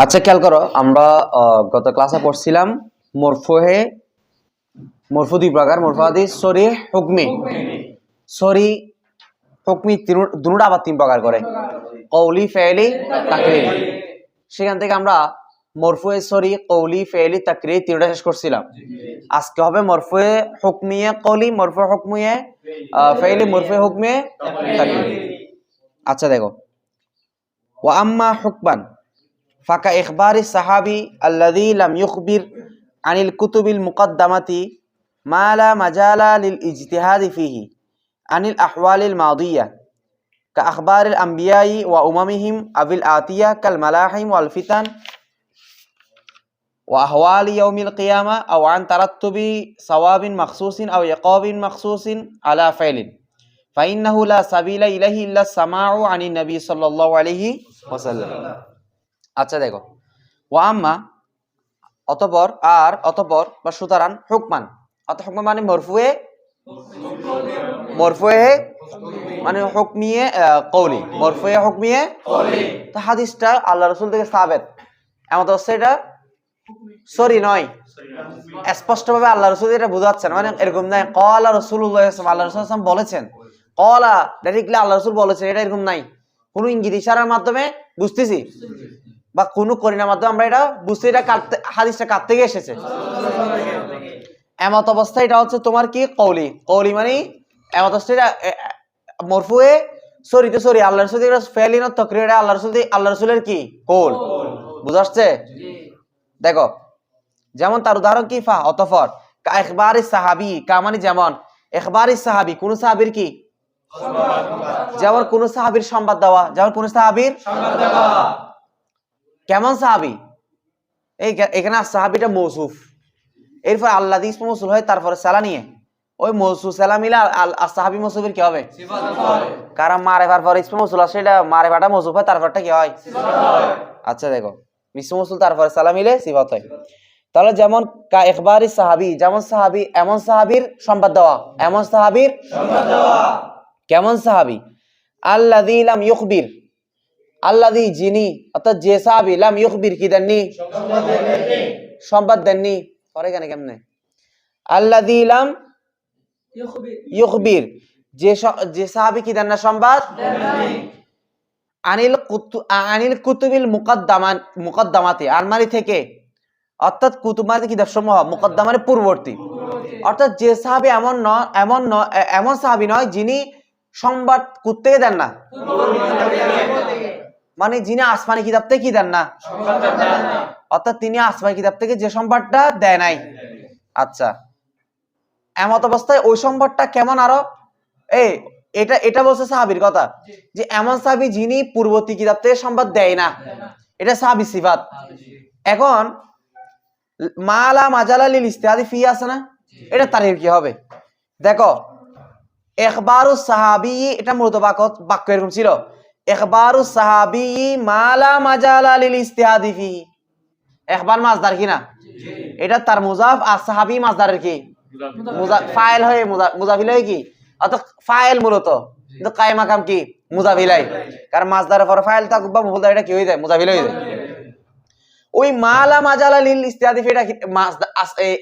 আচ্ছা, খেয়াল করো, আমরা গত ক্লাসে পড়ছিলাম মরফু দুই প্রকার, মরফু হাদিস, সরিহ, হুকমি। সরি হুকমি দুটোটা আবার তিন প্রকার করে, কওলি, ফেইলি, তাকরিরি। সেখান থেকে আমরা মরফুয়ে সরি, কওলি, ফেইলি, তাকরিরি তিনটা শেষ করছিলাম। আজকে হবে মরফুয়ে হুকমিয়ে কওলি, মরফুয়ে হুকমিয়ে ফেইলি, মরফুয়ে হুকমিয়ে তাকরিরি। আচ্ছা দেখো, ওয়া আম্মা হুকমান ফাকা ইখবারি সাহাবি আল্লাযী লাম ইখবির আনিল কুতুবিল মুকদ্দামাতি মা লা মাজালা লিল ইজতিহাদি ফিহি আনিল আহওয়ালিল মাদিয়া কা আখবারিল আম্বিয়াই ওয়া উমামিহিম আবিল আতিয়া কাল মালাহিম ওয়াল ফিতান ওয়া আহওয়ালি ইয়াউমিল কিয়ামা আও আন তারাত্তুবি সাওয়াবিন মাখসুসিন আও ইকাবিন মাখসুসিন আলা ফাইলিন ফাইন্নাহু লা সাবিলা ইলাইহি ইল্লা সামাউ আনিন নবী সাল্লাল্লাহু আলাইহি ওয়াসাল্লাম। আচ্ছা দেখো, ওয়া আম্মা অতঃপর বা সুতরাং হুকমান, হুকমান মানে মরফুয়ে মানে হুকমিয়ে কওলি, মরফুয়ে হুকমিয়ে কওলি। তো হাদিসটা আল্লাহ রাসূল থেকে সাবিত, এমন অবস্থা এটা সরি নয়, স্পষ্টভাবে আল্লাহ রাসূল এটা বোঝাচ্ছেন, মানে এরকম নাই ক্বালা রাসূলুল্লাহ সাল্লাল্লাহু আলাইহি ওয়াসাল্লাম, আল্লাহ রাসূল সাল্লাল্লাহু আলাইহি ওয়াসাল্লাম বলেছেন, ক্বালা ডাইরেক্টলি আল্লাহ রাসূল বলেছেন, এটা এরকম নাই। কোনো ইঙ্গিত ইশারার মাধ্যমে বুঝতেছি বা কোনো করিনার মাধ্যমে আমরা এটা বুঝতে, এটা হাদিসটা কার থেকে এসেছে। এমত অবস্থা এটা হচ্ছে তোমার কি কওলি মানে এমত অবস্থা এটা মরফুয়ে সরিতে সরি আল্লাহ রাসূল এটা ফেলিন তাকরির, এটা আল্লাহ রাসূলের কি কওল। বুঝাচ্ছে? দেখো, যেমন তার উদাহরণ কি, ফা অতঃপর, কা ইখবারি সাহাবী, কা মানে যেমন, ইখবারি সাহাবী কোন সাহাবীর কি, যেমন কোন সাহাবীর সংবাদ দেওয়া, যেমন কোন সাহাবীর সংবাদ দেওয়া। কেমন সাহাবী, এখানে সাহাবীটা মৌসুফ, এরপর আল্লাহ দিয়ে ইসমে মৌসুল হয়, তারপরে সালা নিয়ে ওই মৌসুফ সালা মিলে সাহাবী মৌসুফের কি হবে, সিফাত হবে। কারণ মারিফার পরে ইসমে মৌসুল আসে, এটা মারিফাটা মৌসুফ হয়, তারপরটা কি হয়, সিফাত হয়। আচ্ছা দেখো, ইসমে মৌসুল তারপরে সালা মিলে সিফাত হয়। তাহলে যেমন কা ইখবারি সাহাবী, যেমন সাহাবী, এমন সাহাবীর সংবাদ দেওয়া, এমন সাহাবীর সংবাদ দেওয়া। কেমন সাহাবী, আল্লাযী লাম ইখবির, আল্লাযী যিনি, অর্থাৎ যে সাহাবী, লাম ইখবির কি দেননি, সংবাদ দেননি। পরে কেন কেমনে, আল্লাযী লাম ইখবির, যে সাহাবী কি দেন না, সংবাদ আনিল কুতুবিল মুকদ্দামাতি, আলমারি থেকে, অর্থাৎ কুতুব মানে কিতাব সমূহ, মুকদ্দামা মানে পূর্ববর্তী, অর্থাৎ যে সাহাবী এমন সাহাবী নয় যিনি সংবাদ থেকে দেন না, মানে যিনি আসমানি কিতাব থেকে কি দেন না, অর্থাৎ তিনি আসমানি কিতাব থেকে যে সংবাদটা দেয় নাই। আচ্ছা, এমত অবস্থায় ওই সংবাদটা কেমন, আরো এটা বলছে সাহাবীর কথা, যে এমন সাহাবী যিনি পূর্ববর্তী কিতাব থেকে সংবাদ দেয় না, এটা সাহাবী সিফাত। এখন মালা মাজালা লিল ইজতিহাদি ফি আছে না, এটা তারিফ কি হবে, দেখো, ইখবারুস সাহাবী, এটা মূলত বাক্য এরকম ছিল, ইখবারুস সাহাবী মালা মাজালা লিল ইজতিহাদি ফি। ইখবার মাসদার কি না, এটা তার মুজাফ, আর সাহাবী মাসদারের কি, ফাইল হয়ে মুজাফিল হয়ে কি, অর্থাৎ ফাইল মূলত, কিন্তু কায়ে মাকাম কি, মুজাফিলাই, কারণ মাসদারের পরে ফাইল থাকুক বা মুফুল, এটা কি হয়ে যায়, মুজাফিল হয়ে যায়। ওই মালা মাজালা লিল ইজতিহাদি ফি, এটা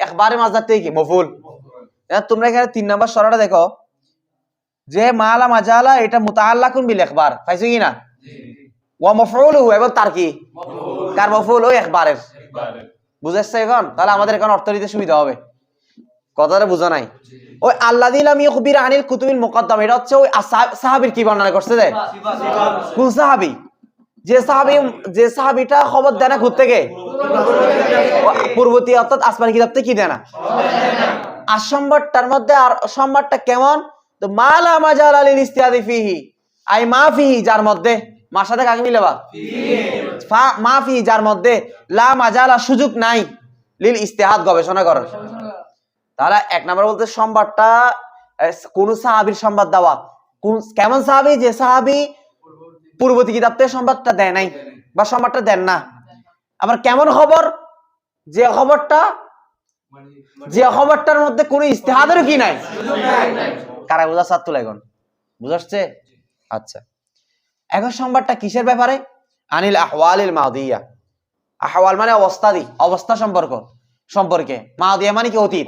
ইখবারের মাসদার থেকে কি, মফুল। তোমরা এখানে 3 নম্বর সরাটা দেখো, যে মালা মাজালা এটা মুতাআল্লাকুন বিল ইখবার, পাইছো কি না, ওয়া মাফউলুহু, এবং তার কি, কার মফউল, ওই ইখবারের। বুঝাচ্ছে এখন, তাহলে আমাদের এখন অর্থ দিতে সুবিধা হবে, কথাটা বুঝা নাই। ওই আল্লাযী লাম ইখবির আনিল কুতুবিল মুকদ্দাম, এটা হচ্ছে ওই সাহাবীর কি বর্ণনা করছে, যে কোন সাহাবী, যে সাহাবীটা খবর দেয় না কোথা থেকে, পূর্ববর্তী, অর্থাৎ আসমানি কিতাব থেকে কি দেয় না। আর সংবাদটার মধ্যে, আর সংবাদটা কেমন, তো মালা মাজালা লিল ইজতিহাদি ফিহি, আই মা ফিহি, যার মধ্যে, মার সাথে কাকে মিলাবা, মা ফিহি, যার মধ্যে, লা মাজালা, সুযোগ নাই, লিল ইজতিহাদ, গবেষণা করার। তাহলে 1 নম্বর বলতে সংবাদটা কোন সাহাবীর সংবাদ দেওয়া, কেমন সাহাবী, যে সাহাবী পূর্ববর্তী কিতাব থেকে সংবাদটা দেয় নাই বা সংবাদটা দেন না। আবার কেমন খবর, যে খবরটার মধ্যে কোনো ইজতিহাদেরও কি নাই, কারা বোঝা সাত তুলে এখন বুঝাচ্ছে। আচ্ছা, এখন সংবাদটা কিসের ব্যাপারে, আনিল আহওয়ালিল মাদিয়া, আহওয়াল মানে অবস্থা সম্পর্কে, মাদিয়া মানে কি অতীত,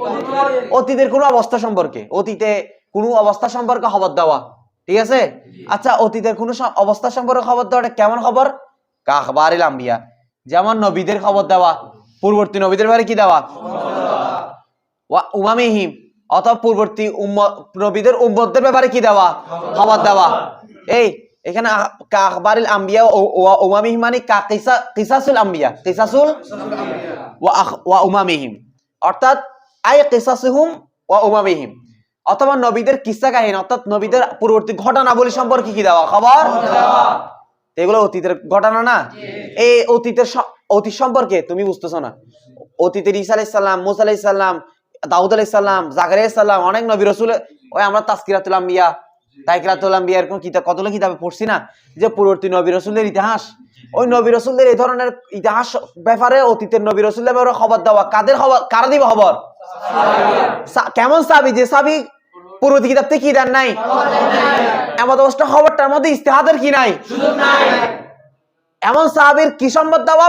অতীতের কোনো অবস্থা সম্পর্কে, অতীতে কোনো অবস্থা সম্পর্কে খবর দেওয়া, ঠিক আছে। আচ্ছা, অতীতের কোনো অবস্থা সম্পর্কে খবর দেওয়াটা কেমন খবর? কাখবারিল আম্বিয়া, যেমন নবীদের খবর দেওয়া, পূর্ববর্তী নবীদের ব্যাপারে কি দেওয়া, ওয়া উমামিহিম, অথবা পূর্ববর্তী নবীদের উম্মতদের ব্যাপারে কি দেওয়া, খবর দেওয়া। এই এখানে কাখবারিল আম্বিয়া ওয়া উমামিহিম মানে কিসাসুল আম্বিয়া, কিসাসুল ওয়া উমামিহিম, অর্থাৎ আই কিসাসুহুম ওয়া উমামিহিম, অথবা নবীদের কিসসা কাহিনী, অর্থাৎ নবীদের পূর্ববর্তী ঘটনাবলী সম্পর্কে কি দেওয়া, খবর। এগুলো অতীতের ঘটনা না। এই অতীত সম্পর্কে তুমি বুঝতেছো না। অতীতের ঈসা আলাইহিস সালাম, মুসা আলাইহিস সালাম, দাউদ আলাইহিস সালাম, জাকারিয়া আলাইহিস সালাম, অনেক নবী রাসূল, ওই আমরা তাযকিরাতুল আম্বিয়া, তাযকিরাতুল আম্বিয়া এরকম কতগুলো কিতাবে পড়ছি না, যে পূর্ববর্তী নবী রাসূলের ইতিহাস, ওই নবী রাসূলদের এই ধরনের ইতিহাস ব্যাপারে অতীতের নবী রাসূলদের ব্যাপারে খবর দেওয়া, কাদের খবর, কারা দিবে খবর? কেমন সাহাবী, যে সাহাবী পূর্ববর্তী কিতাব থেকে কি দেন নাই, এমন অবস্থা খবরটার মধ্যে ইজতিহাদের কি নাই, সুযোগ নাই। এমন সাহাবীর কি সম্পদ দেওয়া,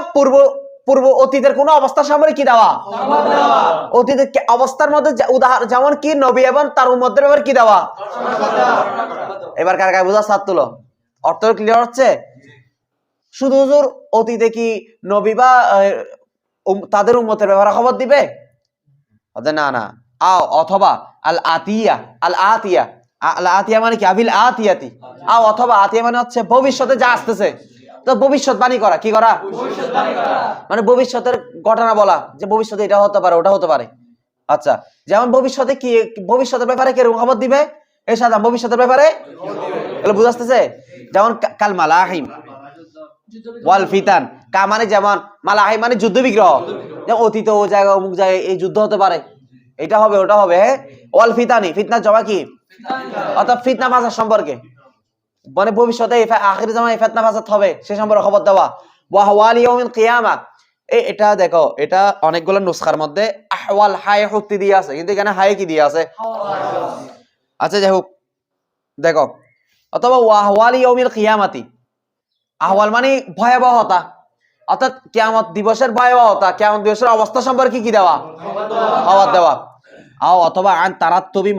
পূর্ব অতীতের কোন অবস্থা সম্পর্কে কি দেওয়া, অতীতের অবস্থার মধ্যে উদাহরণ, যেমন কি নবী এবং তার উম্মতের ব্যাপারে কি দেওয়া। এবার কার কার বোঝা সাত তুলো, অর্থ ক্লিয়ার হচ্ছে? শুধু হুজুর অতীতে কি নবী বা তাদের উম্মতের ব্যাপারে খবর দিবে? না না, অথবা আল আতিয়া মানে কি, আবিল আতিয়াতি, অথবা আতিয়া মানে হচ্ছে ভবিষ্যতে যা আসতেছে, তো ভবিষ্যৎবাণী করা, কি করা, মানে ভবিষ্যতের ঘটনা বলা, যে ভবিষ্যতে এটা হতে পারে, ওটা হতে পারে। আচ্ছা, যেমন ভবিষ্যতে কি, ভবিষ্যতের ব্যাপারে কিরকম খবর দিবে, এই সাদা ভবিষ্যতের ব্যাপারে, এগুলো বুঝাচ্ছে। যেমন কাল মালাহিম ওয়াল ফিতান, কা মানে যেমন, মালাহিম মানে যুদ্ধ বিগ্রহ, যেমন অতীত ও জায়গায় অমুক জায়গায় এই যুদ্ধ হতে পারে, এটা হবে ওটা হবে। ওয়াল ফিতানি, ফিতনা জমা কি, অর্থাৎ ফিতনা ফাসাদ সম্পর্কে, মানে ভবিষ্যতে আখির জামানায় ফিতনা ফাসাদ হবে সে সম্পর্কে খবর দেওয়া। ওয়া হাওয়ালি ইয়াউমিল কিয়ামা, এটা দেখো, এটা অনেকগুলো নুসখার মধ্যে আহওয়াল হায় হুক্তি দিয়ে আছে, কিন্তু এখানে হায় কি দিয়ে আছে। আচ্ছা যাই হোক, দেখো, অথবা ওয়া হাওয়ালি ইয়াউমিল কিয়ামাতি, আহওয়াল মানে ভয়াবহতা, অর্থাৎ কিয়ামত দিবসের ভয়াবহতা, কিয়ামত দিবসের অবস্থা সম্পর্কে কি দেওয়া, খবর দেওয়া। অথবা আন তারাত্তুবি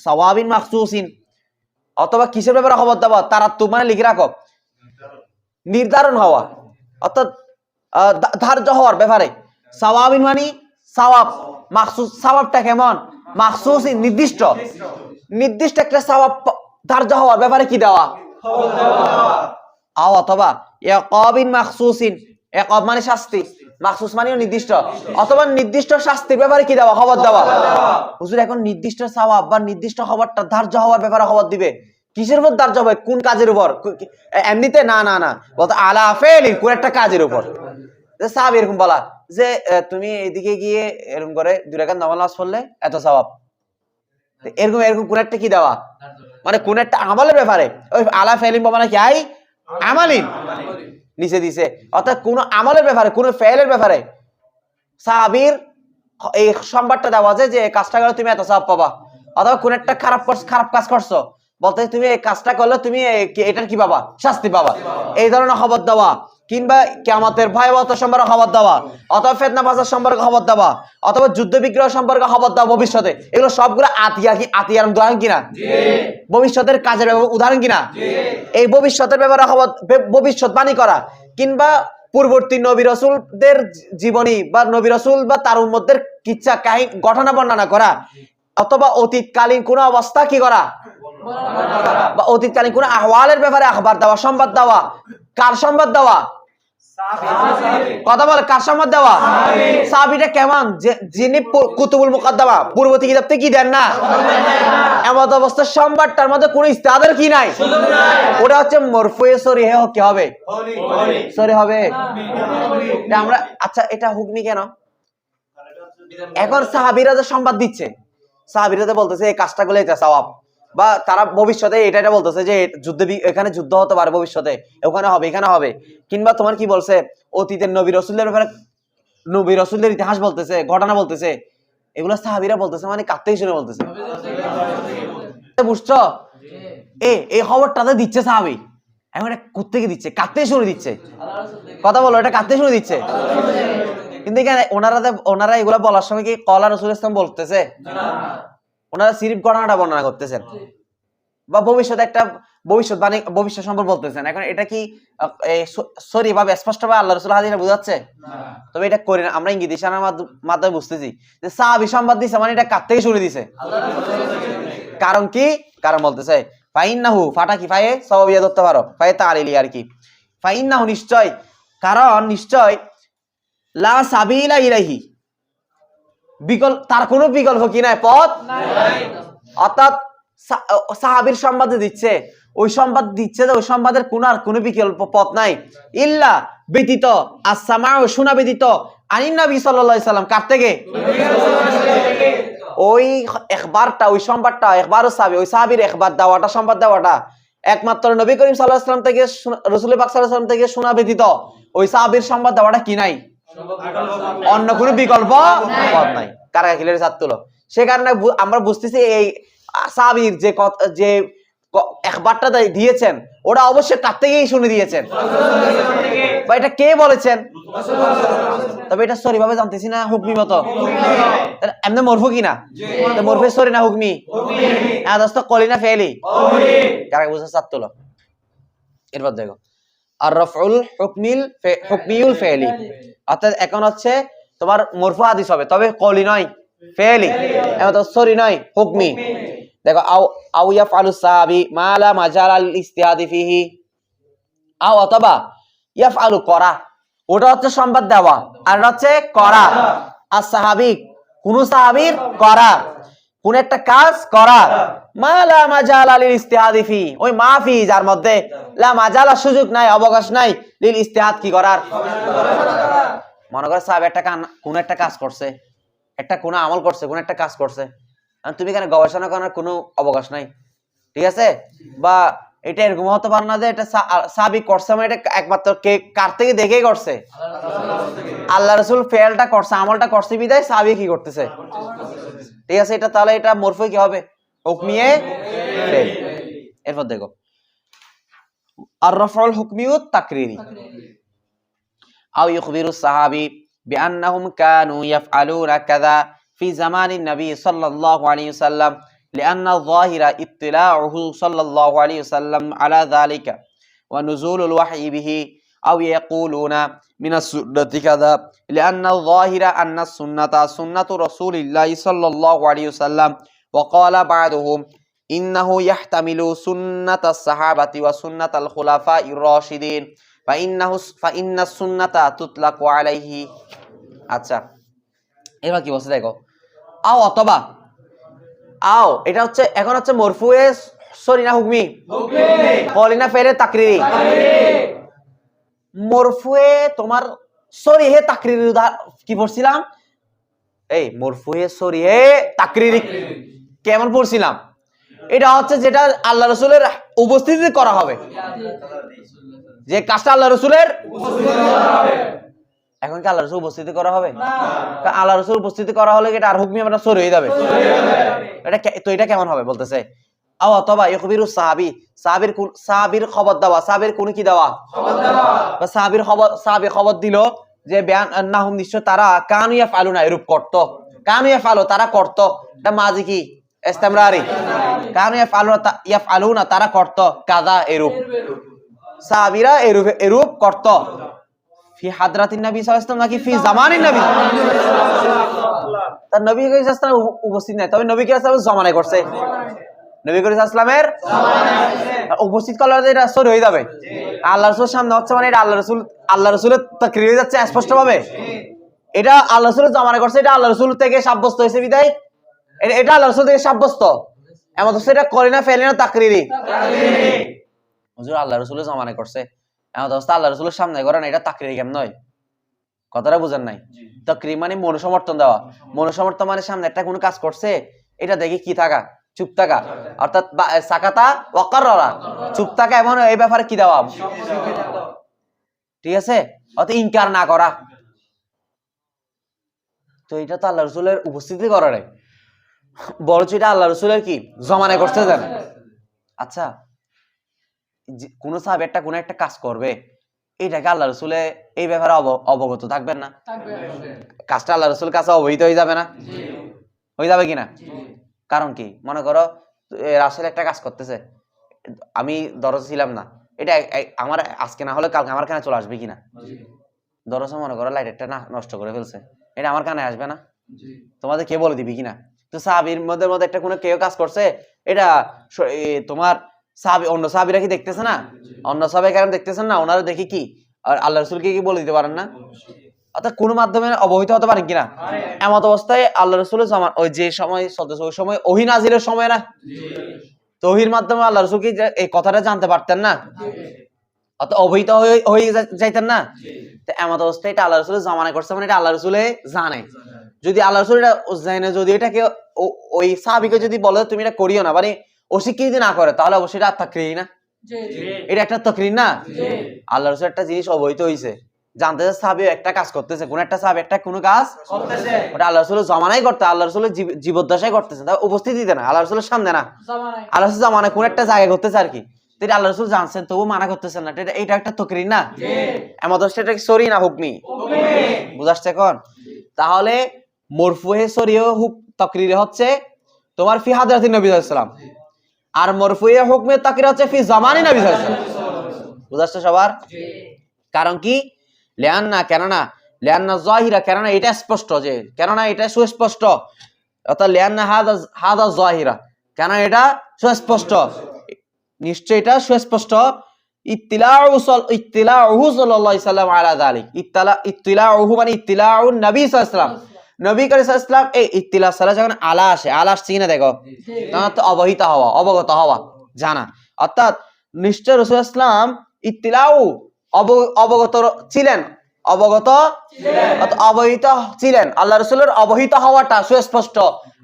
সাওয়াবিন মাখসুসিন, অথবা কিসের ব্যাপারে খবর দেওয়া, তারাত্তুব মানে লিখে রাখো, নির্ধারণ হওয়া, অর্থাৎ ধার্য হওয়ার ব্যাপারে। সাওয়াবিন মানে সাওয়াব, মাখসুস সাওয়াবটা কেমন, মাখসুসিন নির্দিষ্ট একটা সাওয়াব ধার্য হওয়ার ব্যাপারে কি দেওয়া, অথবা ইকাবিন মাখসুসিন, ইকাব মানে শাস্তি, মাখসুস মানে নির্দিষ্ট, অথবা নির্দিষ্ট শাস্তির ব্যাপারে কি দেওয়া, খবর দেওয়া। হুজুর এখন নির্দিষ্ট সওয়াব বা নির্দিষ্ট খবরটা ধার্য হওয়ার ব্যাপারে খবর দিবে, কিসের উপর ধার্য হবে, কোন কাজের উপর, এমনিতে না না না, বলতো আলা ফেলিন, কোন একটা কাজের উপর। সাহাবী এরকম বলা যে তুমি এদিকে গিয়ে এরকম করে 2 রাকাত নফল নামাজ পড়লে এত সওয়াব, এরকম এরকম কোন একটা কি দেওয়া, মানে কোন একটা আমলের ব্যাপারে। ওই আলা ফেলিন মানে কি, আই আমালিন নিচে দিছে, অর্থাৎ কোন আমলের ব্যাপারে, কোন ফেলের ব্যাপারে সাহাবীর এই সংবাদটা দেওয়া যায় যে এই কাজটা করলে তুমি এত সওয়াব পাবা, অথবা কোন একটা খারাপ কাজ করছো, বলতে তুমি এই কাজটা করলে তুমি এটার কি পাবা, শাস্তি পাবা, এই ধরনের খবর দেওয়া। কিংবা কিয়ামতের ভয়াবহতা সম্পর্কে খবর দেওয়া, অথবা ফিতনা ফাসাদ সম্পর্কে খবর দেওয়া, অথবা যুদ্ধ বিগ্রহ সম্পর্কে খবর দেওয়া ভবিষ্যতে। এগুলো সবগুলো আতিয়ার উদাহরণ কিনা, ভবিষ্যতের কাজের উদাহরণ কিনা। এই ভবিষ্যতের ব্যাপারে খবর, ভবিষ্যৎবাণী করা, কিংবা পূর্ববর্তী নবী রাসূলদের জীবনী বা নবী রাসূল বা তার উম্মতদের কিচ্ছা কাহিনী ঘটনা বর্ণনা করা, অথবা অতীতকালীন কোন অবস্থা কি করা, বা অতীতকালীন কোন আহওয়ালের ব্যাপারে আখবার দেওয়া, সংবাদ দেওয়া। কার সংবাদ দেওয়া, কথা বলে, কার সংবাদ দেওয়া, সাহাবীটা কেমন, যিনি কুতুবুল মুকাদ্দামা পূর্ববর্তী কিতাব থেকে কি দেন না, এমন অবস্থার সংবাদটার মধ্যে কোনো ইস্তেহাদের কি নাই, ওটা হচ্ছে মরফুয়ে সরিহ কি হবে, সরি হবে। আমরা আচ্ছা, এটা হুকমি কেন, এখন সাহাবীরা যে সংবাদ দিচ্ছে, সাহাবীরা যে বলতেছে এই কাজটা করলে এটা সওয়াব, বা তারা ভবিষ্যতে এটা বলতেছে যে এখানে যুদ্ধ হতে পারে ভবিষ্যতে, ওখানে হবে, এখানে হবে। কিংবা তোমার কি বলছে, অতীতের নবী রাসূলের ব্যাপারে, নবী রাসূলের ইতিহাস বলতেছে, ঘটনা বলতেছে, এগুলো সাহাবীরা বলতেছে, মানে কাঁদতেই শুনে বলতেছে, বুঝছো? এই খবরটাতে দিচ্ছে সাহাবী, এখন এটা কোত্থেকে দিচ্ছে, কাঁদতে শুনে দিচ্ছে, কথা বলো, এটা কাঁদতে শুনে দিচ্ছে। কিন্তু এখানে ওনারা এগুলা বলার সময় কি কলা রাসূল ইসলাম বলতেছে? ওনারা সিরিফ ঘটনাটা বর্ণনা করতেছেন বা ভবিষ্যৎ একটা ভবিষ্যৎ সম্পর্কে বলতেছেন। এখন এটা কি সরি ভাবে স্পষ্টভাবে আল্লাহ রাসূল হাদিসে বোঝাচ্ছে? তবে এটা করি না আমরা, ইঙ্গিত ইশারার মাধ্যমে বুঝতেছি যে সাহাবী সংবাদ দিছে মানে এটা কার থেকে শুনে দিছে। কারণ কি? কারণ বলতেছে ফাইন্নাহু, ফাটা কি ফায়ে সওয়াবিয়া ধরতে পারো, ফায়ে তাআলিলি আর কি, ফাইন্নাহু নিশ্চয়, কারণ নিশ্চয়, লা সাবিলা ইলাইহি তার কোনো বিকল্প কি নাই, পথ নাই। অর্থাৎ সাহাবীর সংবাদ দিচ্ছে, ওই সংবাদ দিচ্ছে যে ওই সংবাদের কোনো বিকল্প পথ নাই, ইল্লা ব্যতীত, আসসামাউ শোনা ব্যতীত, আনিন নবী সাল্লাল্লাহু আলাইহি সাল্লাম, কার থেকে? ওই ইখবারটা, ওই সংবাদটা, ইখবারুস সাহাবী, ওই সাহাবীর ইখবার দেওয়াটা, সংবাদ দেওয়াটা একমাত্র নবী করিম সাল্লাল্লাহু আলাইহি সাল্লাম থেকে, রাসূল পাক সাল্লাল্লাহু আলাইহি সাল্লাম থেকে শোনা ব্যতীত ওই সাহাবীর সংবাদ দেওয়াটা কি নাই, অন্য কোনো বিকল্প পথ নাই। কারা খিলের সাথ তুলো। সে কারণে আমরা বুঝতেছি এই সাহাবীর যে ইখবারটা দিয়েছেন ওটা অবশ্যই কার থেকেই শুনে দিয়েছেন, বা এটা কে বলেছেন। তবে এটা সরি ভাবে জানতেছি না, হুকমি মতো এমনি মরফু কিনা, মরফু সরি না হুকমি, দোস্ত কলি না ফেলি, কারা বুঝে সাথ তুলো। এরপর দেখো আর রফউল হুকমিউল ফেলি, অর্থাৎ এখন হচ্ছে তোমার মরফু হাদিস হবে, তবে কলি নয়, ফেলি, সরি নয়, হুকমি। দেখো আও ইয়াফআলু সাহাবী মা লা মাজাল আল ইজতিহাদি ফিহি, আও অথবা ইয়াফআলু করা, ওটা হচ্ছে সংবাদ দেওয়া, আর হচ্ছে করা। আর সাহাবী কোন সাহাবীর করা, কোন একটা কাজ করা, মা লা মাজাল আল ইজতিহাদি ফি, ওই মাফি যার মধ্যে লা মাজাল, সুযোগ নাই, অবকাশ নাই, লিল ইজতিহাদ কি করার। মনে করো সাহাবী কোন একটা কাজ করছে, একটা কোন আমল করছে, কোন একটা কাজ করছে, তুমি এখানে গবেষণা করার কোনো অবকাশ নাই, ঠিক আছে? বা এটা এরকম হতে পারে না যে এটা সাহাবী করছে মানে এটা একমাত্র কার থেকে দেখেই করছে, আল্লাহ রাসূল ফেলটা করছে, আমলটা করছে বিদায় সাহাবী কি করতেছে, ঠিক আছে? এটা তাহলে এটা মরফু কি হবে, হুকমিয়ে ফেল। এরপর দেখো আর রফউল হুকমিউ তাকরিরি, আও ইখবিরু সাহাবী বিআন্নাহুম কানু ইয়াফআলুনা কাযা في زمان النبي صلى الله عليه وسلم لأن الظاهر اطلاعه صلى الله عليه وسلم على ذلك ونزول الوحي به، أو يقولون من السنة كذا لأن الظاهر أن السنة سنة رسول الله صلى الله عليه وسلم، وقال بعضهم إنه يحتمل سنة الصحابة وسنة الخلفاء الراشدين فإن السنة تطلق عليه। আচ্ছা এবার কি বলছে দেখো, আও অথবা, আও এটা হচ্ছে এখন হচ্ছে মরফুয়ে সরি না হুকমি, কলি না ফেলে তাকরিরি। মরফুয়ে তোমার সরি হে তাকরিরি কি পড়ছিলাম, এই মরফুয়ে সরি হে তাকরিরি কেমন পড়ছিলাম, এটা হচ্ছে যেটা আল্লাহ রাসূলের উপস্থিতিতে করা হবে, যে কাজটা আল্লাহ রাসূলের এখন কি আল্লাহ রাসূল উপস্থিতি করা হবে, আল্লাহ রাসূল উপস্থিতি করা হলে এটা আর হুকমি আমরা সরি হয়ে যাবে, এটা তো এটা কেমন হবে বলতেছে, আও অথবা ইখবিরু সাহাবীর খবর দেওয়া, সাহাবীর কোন কি দেওয়া, খবর দেওয়া, বা সাহাবী খবর দিল যে বিআন আন্নাহুম নিশ্চয় তারা কানু ইয়াফআলুনা এরূপ করত, কানু ইয়াফআলু তারা করত, এটা মাজি কি ইসতিমরারি, কানু ইয়াফআলুনা তারা করত, কাযা এরূপ, সাহাবীরা এরূপ করত, ফি হাদরাতিন নবী সাল্লাল্লাহু আলাইহি ওয়াসাল্লাম নাকি ফি জামানিন নবী, তার নবী সাল্লাল্লাহু আলাইহি ওয়াসাল্লাম উপস্থিত নাই, তবে নবী সাল্লাল্লাহু আলাইহি ওয়াসাল্লাম জমানায় করছে, নবী সাল্লাল্লাহু আলাইহি ওয়াসাল্লামের জমানায় উপস্থিত করলে এটা সরি হয়ে যাবে, আল্লাহ রাসূলের সামনে হচ্ছে মানে এটা আল্লাহ রাসূলের তাকরীর হয়ে যাচ্ছে স্পষ্ট ভাবে, এটা আল্লাহ রাসূলের জমানায় করছে, এটা আল্লাহ রাসূল থেকে সাব্যস্ত হয়েছে বিদায় এটা আল্লাহ রাসূল থেকে সাব্যস্ত, এমন হচ্ছে এটা করিনা ফেলিনা তাকরীরি, হুজুর আল্লাহ রাসূলের জমানায় করছে, এমন অবস্থা আল্লাহ রাসূলের সামনে করেন, এটা তাকরীর কেমন নয়, কথাটা বুঝেন নাই? তাকরীর মানে মনোসমর্থন দেওয়া, মনোসমর্থন মানে সামনে একটা কোনো কাজ করছে এটা দেখি কি থাকা, চুপ থাকা, অর্থাৎ সাকাতা ওয়া কাররা, চুপ থাকা, এমন এই ব্যাপারে কি দেওয়া, ঠিক আছে, অর্থাৎ ইনকার না করা, তো এটা তো আল্লাহ রাসূলের উপস্থিতি করা নাই, বরঞ্চ এটা আল্লাহ রাসূলের কি জমানায় করতে জানে। আচ্ছা কোন সাহাবী কোন একটা কাজ করবে, এটাকে আল্লাহ রাসূলে এই ব্যাপারে অবগত থাকবেন না? কাজটা আল্লাহ রাসূলের কাছে অবহিত হয়ে যাবে না? হয়ে যাবে কিনা? কারণ কি, মনে করো রাসূল একটা কাজ করতেছে, আমি দরজা ছিলাম না, এটা আমার আজকে না হলে কালকে আমার কানে চলে আসবে কিনা? দরজা মনে করো লাইটটা না নষ্ট করে ফেলছে, এটা আমার কানে আসবে না? তোমাদের কে বলে দিবি কিনা? তো সাহাবীর মধ্যে একটা কোনো কেউ কাজ করছে, এটা তোমার সাহাবী অন্য সাহাবীরা কি দেখতেছে না? অন্য সাহাবায়ে কেরাম দেখতেছেন না? ওনারা দেখি কি আর আল্লাহ রাসূলকে কি বলে দিতে পারেন না? অর্থাৎ কোন মাধ্যমে অবহিত হতে পারেন কিনা? এমত অবস্থায় আল্লাহ রাসূলের জামান ওই যে সময় চলতেছে, ওই সময় ওহী নাজিলের সময় না? তো ওহীর মাধ্যমে আল্লাহ রাসূল কি এই কথাটা জানতে পারতেন না? অর্থাৎ অবহিত হয়ে যাইতেন না? তো এমত অবস্থায় এটা আল্লাহ রাসূলের জামানায় করছে, মানে এটা আল্লাহ রাসূলে জানে। যদি আল্লাহ রাসূল এটা জানে, যদি এটাকে ওই সাহাবীকে যদি বলে তুমি এটা করিও না, মানে অস্বীকৃতি না করে, তাহলে অবশ্যই এটা তাকরীর না? এটা একটা তাকরীর না? আল্লাহ রাসূল একটা জিনিস অবহিত হইছে, জানতেছে সাহাবী একটা কাজ করতেছে, কোন একটা সাহাবী কোন কাজ করতেছে, ওটা আল্লাহ রাসূলের জামানায় করতে, আল্লাহ রাসূলের জীবদ্দশায় করতেছে, তা উপস্থিতিতে না, আল্লাহ রাসূলের সামনে না, আল্লাহ রাসূল জামানায় কোন একটা জায়গায় করতেছে আর কি। তো আল্লাহ রাসূল জানছেন তবু মানা করতেছেন না, এটা একটা তাকরীর না? এমন অবস্থায় এটা সরি না হুকমি? বুঝাচ্ছে এখন? তাহলে মরফুয়ে সরিও তাকরীর হচ্ছে তোমার ফি হাদরাতিন নবী সাল্লাল্লাহু আলাইহি ওয়াসাল্লাম, আর মরফুয়ে হুকমে তাকরীর হচ্ছে ফি জামানি নবী সাল্লাল্লাহু আলাইহি ওয়াসাল্লাম। বুঝাচ্ছে সবার? কারণ কি, লিআন্না যাহিরা, কেননা এটা স্পষ্ট, যে কেননা এটা সুস্পষ্ট, অর্থাৎ লিআন্না হাদা যাহিরা, কেননা এটা সুস্পষ্ট, নিশ্চয় এটা সুস্পষ্ট। ইত্তিলাউহু সাল্লাল্লাহু আলাইহি সাল্লাম আলা যালিক, ইত্তিলাউহু মানে ইত্তিলাউন নবী সাল্লাল্লাহু আলাইহি ওয়াসাল্লাম, নবী করিম সাল্লাল্লাহু আলাইহি ওয়াসাল্লাম এই ইত্তিলা সাল্লাহ যখন আলা আসছে কিনা দেখো, তখন তো অবহিত হওয়া, অবগত হওয়া, জানা। অর্থাৎ নিশ্চয় রাসূল সাল্লাল্লাহু আলাইহি ওয়াসাল্লাম ইত্তিলাউ অবগত ছিলেন, অবহিত ছিলেন, আল্লাহ রাসূলের অবহিত হওয়াটা সুস্পষ্ট।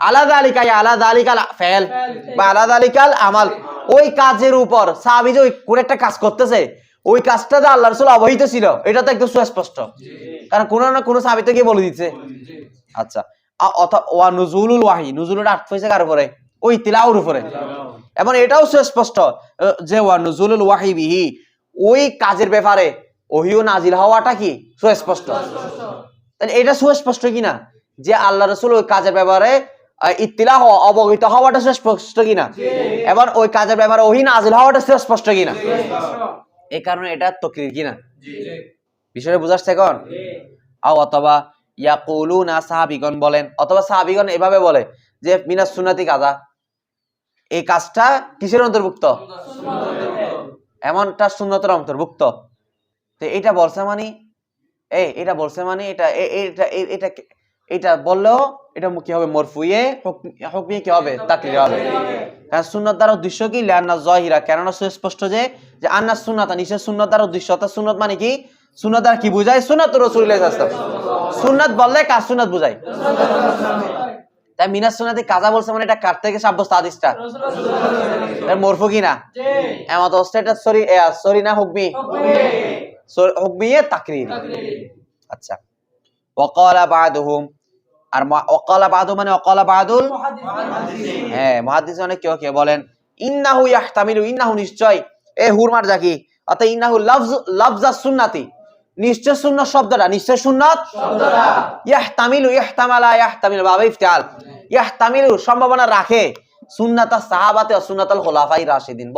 আলা যালিকাল ফাইল বা আলা যালিকাল আমাল, ওই কাজের উপর সাহাবী যে কোন একটা কাজ করতেছে, ওই কাজটা যে আল্লাহ রাসূল অবহিত ছিল, এটা তো একদম সুস্পষ্ট, কারণ কোন না কোন সাহাবী তো কি বলে দিচ্ছে। আচ্ছা, ওয়া নুজুলুল ওয়াহি, নুজুলুল আতফ হইছে কার উপরে? ওই তিলাওর উপরে। এবং এটাও সুস্পষ্ট যে ওয়া নুজুলুল ওয়াহি বিহি, ওই কাজের ব্যাপারে ওহিও নাজিল হওয়াটা কি সুস্পষ্ট। তাহলে এটা সুস্পষ্ট কিনা যে আল্লাহ রাসূল ওই কাজের ব্যাপারে ইত্তিলা হওয়া, অবহিত হওয়াটা সুস্পষ্ট কিনা, এবং ওই কাজের ব্যাপারে ওহী নাজিল হওয়াটা সুস্পষ্ট কিনা, এই কারণে এটা তাকরীর কিনা? বিষয়টা বুঝাচ্ছে এখন? অথবা ইয়াকুলুনা, সাহাবীগণ বলেন, অথবা সাহাবীগণ এভাবে বলে যে মিনাস সুন্নাতি কাজা, এই কাজটা কিসের অন্তর্ভুক্ত? এমনটা সুন্নতের অন্তর্ভুক্ত। তো এটা বলছে মানে এটা বলছে মানে এটা বললেও এটা কি হবে? মরফুয়ে হুকমি কি হবে? তাকরীর হবে। কারণ সুন্নাত দ্বারা উদ্দেশ্য কি? লিআন্না যাহিরা, কেননা সুস্পষ্ট যে আন্না সুন্নাতা, নিশ্চয় সুন্নাত দ্বারা উদ্দেশ্য, অর্থাৎ সুন্নাত মানে কি? সুন্নাত দ্বারা কি বুঝায়? সুন্নাত রাসূলুল্লাহ সাল্লাল্লাহু আলাইহি ওয়াসাল্লাম। সুন্নাত বললে কাজ সুন্নাত বুঝায়। তাই মিনাস সুন্নাতি কাজা বলছে মানে এটা কার থেকে সাব্যস্ত? হাদিসটা এর মরফু কিনা? এমত অবস্থায় এটা সরি না হুকমি? হুকমিয়ে তাকরীর। আচ্ছা, ওয়াকালা বা'দুহুম, আর ওয়াকালা বা'দু মানে ওয়াকালা বা'দুল মুহাদ্দিস, অনেক কেউ বলেন ইন্নাহু ইয়াহতামিলু, ইন্নাহু নিশ্চয়, হুরমার জাকি, অর্থাৎ ইন্নাহু লাফজাস সুন্নাতি, নিশ্চয় সুন্নাত শব্দটা, নিশ্চয় সুন্নাত শব্দটা, ইয়াহতামিলু ইয়াহতামিলু বাবা ইফতিআল, ইয়াহতামিলু সম্ভাবনা রাখে, সুন্নাত সাহাবাতে ও সুন্নাতুল খুলাফায়ে রাশিদিন।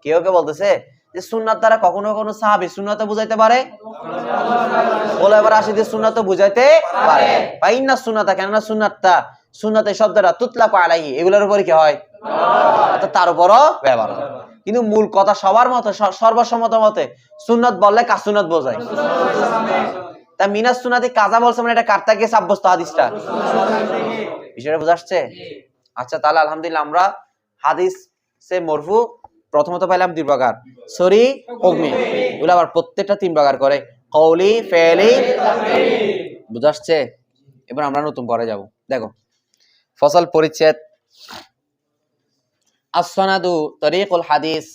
কেউ বলতেছে যে সুন্নাত দ্বারা কখনো কখনো সাহাবী সুন্নাত বুঝাইতে পারে, খুলাফায়ে রাশিদিন সুন্নাত বুঝাইতে পারে। ফাইন্না সুন্নাতা, কেননা সুন্নাতে শব্দটা তুতলাকু আলাইহি, এগুলোর উপরে কি হয়? অর্থাৎ তার উপরও ব্যবহার হয়। কিন্তু মূল কথা সবার মতে, সর্বসম্মত মতে সুন্নাত বললে কাজ সুন্নাত বোঝায়। তা মিনাস সুন্নাতি কাজা বলছে মানে এটা কার থেকে সাব্যস্ত? হাদিসটা। বিষয়টা বুঝা আসছে? আচ্ছা, তাহলে আলহামদুলিল্লাহ আমরা হাদিস সে মরফু প্রথমত পাইলাম দুই প্রকার, সরি, হুকমি। এগুলো আবার প্রত্যেকটা তিন প্রকার করে, কওলি, ফেলি, বুঝা আসছে? এবার আমরা নতুন পরে যাব। দেখো ফসল পরিচ্ছেদ, as-sanadu tariqul hadis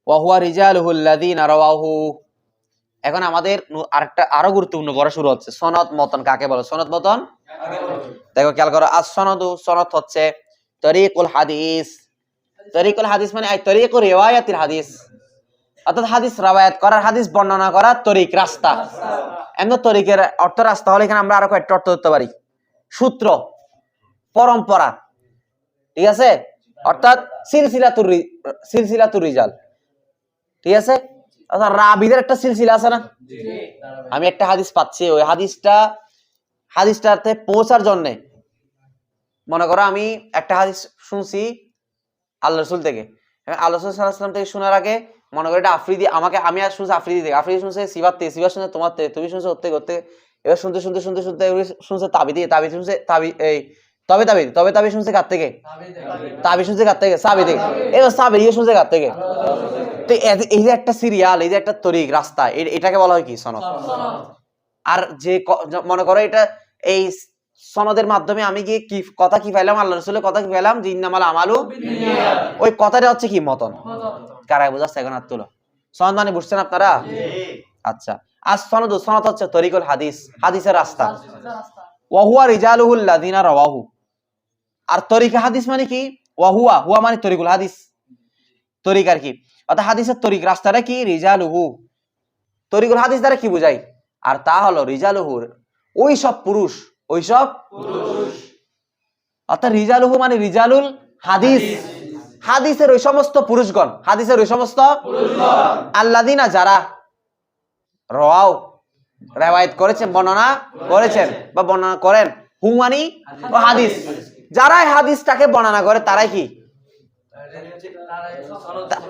wa huwa rijaluhu alladhina rawahu। এখন আমাদের আরো গুরুত্বপূর্ণ পড়া শুরু হচ্ছে। সনদ মতন কাকে বলে? সনদ মতন দেখো, খেয়াল করো। as-sanadu, সনদ হচ্ছে তরিকুল হাদিস। তরিকুল হাদিস মানে তরিকু রিওয়ায়াতিল হাদিস, অর্থাৎ হাদিস রাওয়ায়াত করার, হাদিস বর্ণনা করার তরিক, রাস্তা। এমন তরিকের অর্থ রাস্তা হলে এখানে আমরা আরো কয়েকটা অর্থ ধরতে পারি। সূত্র, পরম্পরা, ঠিক আছে, অর্থাৎ সিলসিলাতুর রিজাল, ঠিক আছে, অর্থাৎ রাবীদের একটা সিলসিলা আছে না। আমি একটা হাদিস পাচ্ছি, ওই হাদিসটাতে পৌঁছার জন্য, মনে করো আমি একটা হাদিস শুনছি আল্লাহ রাসূল থেকে, আল্লাহ রাসূল সাল্লাল্লাহু আলাইহি ওয়াসাল্লাম থেকে শোনার আগে মনে করো এটা আফ্রিদি, আমি আর শুনছি আফ্রিদি থেকে, আফ্রিদি শুনছে সিবাত থেকে, সিবাত শুনছে তোমার থেকে, তুমি শুনছো ওর থেকে, এবার শুনতে শুনছে তাবি দিয়ে, তাবি শুনছে তাবি, এই তবে শুনছে কার থেকে, তাবি শুনছে কার থেকে, সাবি থেকে, এবার সাবি শুনছে কার থেকে। তো এই যে একটা সিরিয়াল, এই যে একটা তরিক, রাস্তা, এটাকে বলা হয় কি? সনদ। আর যে মনে করো এটা এই সনদের মাধ্যমে আমি গিয়ে কি কথা কি পাইলাম, আল্লাহ রাসূলের কথা কি পাইলাম, যে ইন্নামাল আমালু বিন্নিয়াত, ওই কথাটা হচ্ছে কি? মতন। কারা বুঝাচ্ছে এখন হাত তুলো। সনদ মানে বুঝছেন আপনারা? আচ্ছা, আর সনদ হচ্ছে তরিকুল হাদিস, হাদিসের রাস্তা। ওয়া হুয়া রিজালুহুল লাযিনা রাওয়াহু। আর তরিকা হাদিস মানে কি? ওয়া হুয়া মানে তরিকুল হাদিস, তরিকার কি, অর্থাৎ হাদিসের তরিক, রাস্তাটা কি? রিজালুহু। তরিকুল হাদিস দ্বারা কি বুঝাই? আর তা হলো রিজালুহুর, ওই সব পুরুষ, অর্থাৎ রিজালুহু মানে রিজালুল হাদিস, হাদিসের ওই সমস্ত পুরুষগণ, হাদিসের ওই সমস্ত পুরুষগণ, আল্লাযিনা যারা রাওয়াও রিওয়ায়াত করেছেন, বর্ণনা করেছেন বা বর্ণনা করেন, হু মানে ও হাদিস, যারা হাদিসটাকে বর্ণনা করে তারাই কি?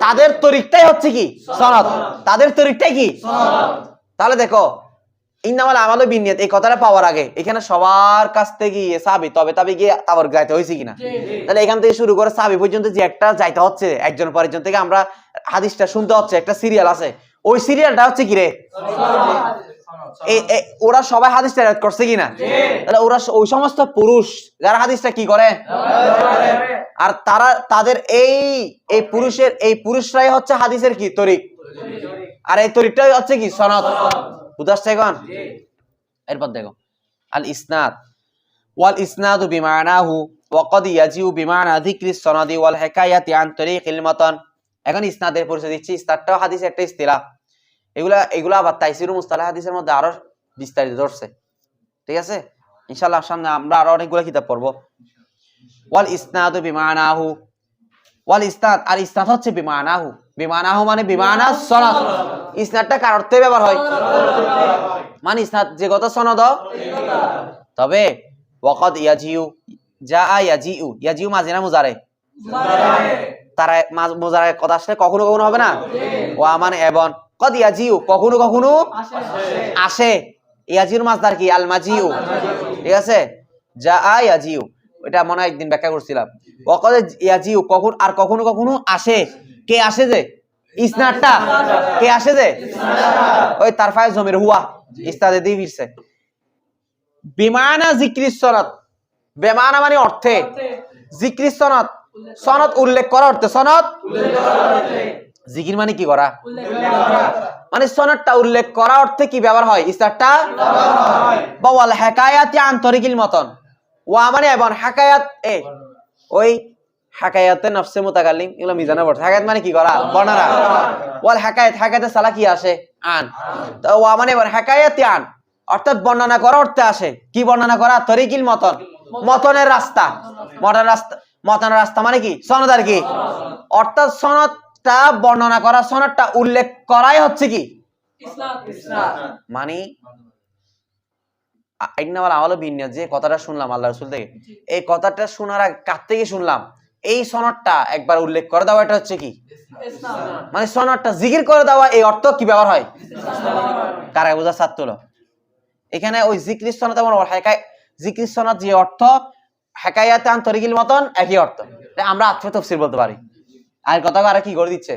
তাদের তরিকটাই হচ্ছে কি? সনদ। তাদের তরিকটাই কি? সনদ। তাহলে দেখো, ইন্নামাল আমালু বিন্নিয়াত এই কথাটা পাওয়ার আগে এখানে সবার কাছ থেকে গিয়ে সাহাবী, তবে গিয়ে আবার গাইতে হয়েছে কিনা? তাহলে এখান থেকে শুরু করে সাহাবী পর্যন্ত যে একটা যাইতে হচ্ছে, একজন পর একজন থেকে আমরা হাদিসটা শুনতে হচ্ছে, একটা সিরিয়াল আছে, ওই সিরিয়ালটা হচ্ছে কি রে? ওরা সবাই হাদিসটা রিওয়ায়াত করছে কিনা? তাহলে ওরা ওই সমস্ত পুরুষ যারা হাদিসটা কি করে, আর তাদের এই পুরুষরাই হচ্ছে হাদিসের কি? তরিক। আর এই তরিকটাই হচ্ছে কি? সনদ। বুঝাচ্ছে এখন? এরপর দেখো, আল ইসনাদ ওয়াল ইসনাদু বিমানাহু ওয়া ক্বাদ ইয়াজিউ বিমানা যিকরিস সনদি ওয়াল হিকায়াতি আন তরিকিল মাতান। এখন ইসনাদের পরিচয় দিচ্ছি। ইসনাদটাও হাদিসের একটা ইস্তিলাহ। এগুলা আবার তাইসিরুল মুস্তালাহ হাদিসের মধ্যে আরো বিস্তারিত ধরছে, ঠিক আছে? ইনশাআল্লাহ সামনে আমরা আরো অনেকগুলো কিতাব পড়বো। ওয়াল ইসনাদু বিমানাহু, ওয়াল ইসনাদ, আর ইসনাদ হচ্ছে বিমানাহু মানে বিমানা সনদ। ইসনাদটা কার অর্থে ব্যবহার হয়? মানে ইসনাদ যে কথা সনদ। তবে ওয়াকাদ ইয়াজিউ, ইয়াজিউ মাঝে না মুজারে, তারা মুজারে কথা আসলে কখনো কখনো হবে না, ওয়া মানে এবং, কদ ইয়াজিউ কখনো কখনো আসে, ইয়াজিউর মাসদার কি? আল মাজিউ, ঠিক আছে? ইয়াজিউ, এটা মনে হয় একদিন ব্যাখ্যা করছিলাম। ওয়াকাদ ইয়াজিউ কখন, আর কখনো কখনো আসে, কে আসে? যে ইসনাদটা, কে আসে? যে ওই তারফায়ে জমির হুয়া ইস্তাদে দিয়ে ফিরছে। বিমানা যিকরিস সনদ, বেমানা মানে অর্থে, যিকরিস সনদ, সনদ উল্লেখ করা অর্থে, সনদ জিকির মানে কি করা, মানে সনদটা উল্লেখ করা অর্থে কি ব্যবহার হয়? ইসনাদটা বা ওয়াল হিকায়াতি আন তরিকিল মাতান, ওয়া মানে এবং, হিকায়াত ওই হিকায়াতে নফসে মুতাকাল্লিম, এগুলো মিজানে পড়ছে। হিকায়াত মানে কি করা? বর্ণনা। ওয়াল হিকায়াতে সালা কি আসে? আন। তো ওয়া মানে এবং হিকায়াতি আন, অর্থাৎ বর্ণনা করা অর্থে আসে। কি বর্ণনা করা? তরিকিল মাতান, মতনের রাস্তা। মতনের রাস্তা মানে কি? সনদ। আর কি? অর্থাৎ সনদটা বর্ণনা করা, সনদটা উল্লেখ করাই হচ্ছে কি? ইসনাদ। মানে ইন্নামাল আমালু বিন্নিয়াত, যে কথাটা শুনলাম আল্লাহ রাসূল থেকে, এই কথাটা শোনার আগে কার থেকে শুনলাম, এই সনদটা একবার উল্লেখ করে দেওয়া, এটা হচ্ছে কি? ইসনাদ। মানে সনদটা জিকির করে দেওয়া, এই অর্থ কি ব্যবহার হয়? কারা বুঝা ছাত্র? এখানে ওই যিকরিস সনদ এবং যিকরিস সনদ যে অর্থ, হিকায়াত আন তরিকিল মাতান একই অর্থ। আমরা আত্ম তাফসীর বলতে পারি। আর কথা আর কি করে দিচ্ছে?